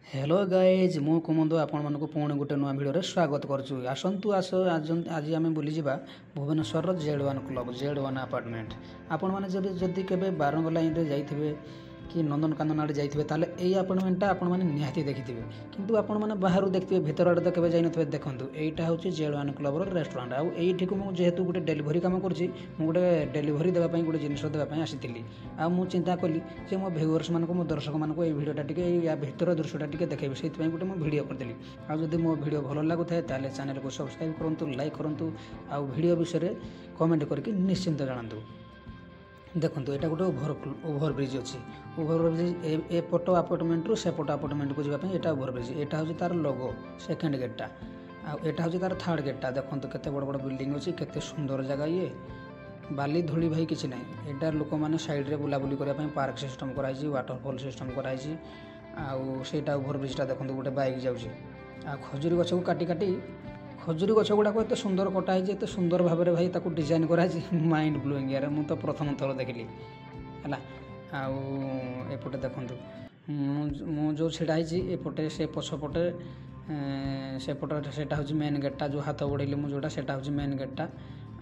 Hello guys मु कुमुद आपण पुणी गोटे नुआ भिडियो स्वागत करुँ आसतु आज आम बुलीजा Bhubaneswar Z1 club Z1 apartment आपण मैंने जब केवे बारंग लाइन रे जाइथिबे कि नंदनकानन आड़े जाइथिबे ताले एई अपार्टमेंटटा आपण मैंने निहाती देखिथिबे किंतु आपण मैंने बाहर देखिथिबे भीतर आड़े तो केवे जाई नथिबे। देखंतु एटा होची Z1 क्लब रो रेस्टोरेंट आउ एइठी को मु जेहेतु गोटे डेलीवरी काम करछि मु गोटे डेलीवरी देबा पई गोटे जिनिस देबा पई आसीथिली आ मु चिंता कली जे मो व्यूअर्स मानको मो दर्शक मानको एई भिडियोटा टिके या भीतर दृश्यटा टिके देखेबे सेति पई गोटे मु भिडियो करदेली। आ जदि मो भिडियो भलो लागुथाय ताले चैनल को सब्सक्राइब करंतु लाइक करंतु आ भिडियो विषय रे कमेंट करके निश्चिंत जणांतु। देखो यहाँ गोटे ओभरब्रिज अच्छी ओभरब्रिज एपट आपार्टमेंट रू सेपट आपार्टमेंट को जावाई यहाँ ओभरब्रिज यहाँ हूँ तार लोगो सेकेंड गेटा आटा हूँ तार थर्ड गेटा। देखो केते बड़ बड़ बिल्डिंग अच्छी केते सुंदर जगह ये बाली धूली भाई किसी ना यहाँ लोक मैंने सैड रे बुलाबुली करने पार्क सिस्टम कराई वाटरफॉल सिस्टम कराई आईटा ओभरब्रिजटा देखो गोटे बाइक जाऊँगी आ खजुरी गछ को काटी काटी खजुरी गछ गुड़ाक एत सुंदर कटाई एत सुंदर भाव में भाई ताको डिजाइन कराई माइंड ब्लोइंग यार मु तो प्रथम थर देखिली है आउटे देखूँ मु जो छिड़ाई एपटे से पछपटे सेपटे से हूँ मेन गेटा जो हाथ बढ़ेली मुझे जोटा से हूँ मेन गेटा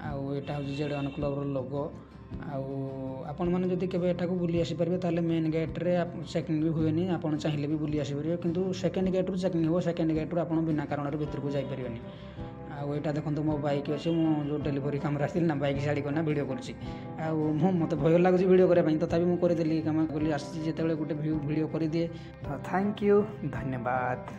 आईटा हूँ Z1 क्लब लोगो आपण मैंने जदि केवे एटा को बुली आसी पारे ताले मेन गेट रे चेकिंग भी हुए नहीं आपण चाहिए भी बुली आसी पारे किंतु सेकेंड गेट रू चेकिंग हो सेकेंड गेट रू आपण बिना कारण भीतर को जाई परिबेनी। आईटा देखो मो बाइक अच्छे मु जो डेलीवरी काम आसती ना बाइक छाड़ी करना भिडियो कर मत भय लगुच भिडियो करने तथापि मुझे करदेली कम आसी गोटे भिडियो कर दिए। तो थैंक यू धन्यवाद।